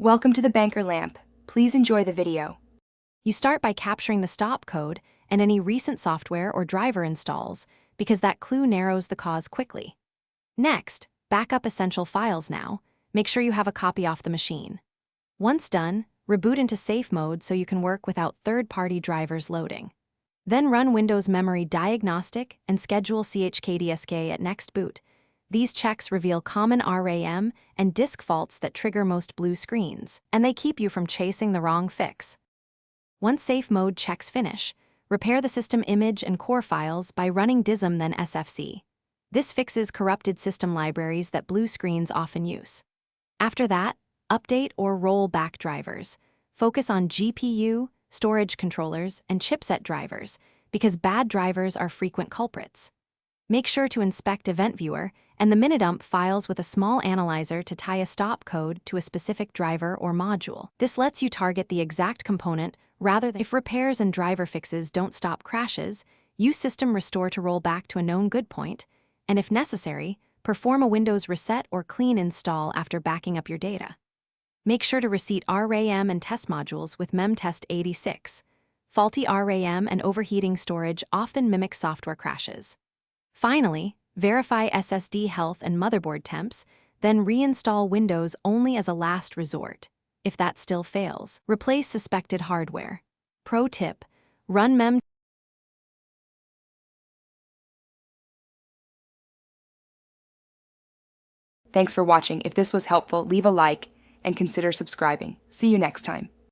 Welcome to the Banker Lamp. Please enjoy the video. You start by capturing the stop code and any recent software or driver installs, because that clue narrows the cause quickly. Next, back up essential files now. Make sure you have a copy off the machine. Once done, reboot into safe mode so you can work without third-party drivers loading. Then run Windows Memory Diagnostic and schedule chkdsk at next boot. These checks reveal common RAM and disk faults that trigger most blue screens, and they keep you from chasing the wrong fix. Once safe mode checks finish, repair the system image and core files by running dism then sfc. This fixes corrupted system libraries that blue screens often use. After that, update or roll back drivers. Focus on GPU, storage controllers, and chipset drivers, because bad drivers are frequent culprits. Make sure to inspect Event Viewer and the Minidump files with a small analyzer to tie a stop code to a specific driver or module. This lets you target the exact component rather than. If repairs and driver fixes don't stop crashes, use System Restore to roll back to a known good point, and if necessary, perform a Windows reset or clean install after backing up your data. Make sure to reset RAM and test modules with memtest86. Faulty RAM and overheating storage often mimic software crashes. Finally, verify SSD health and motherboard temps, then reinstall Windows only as a last resort. If that still fails, replace suspected hardware. Pro tip: run mem. Thanks for watching. If this was helpful, leave a like and consider subscribing. See you next time.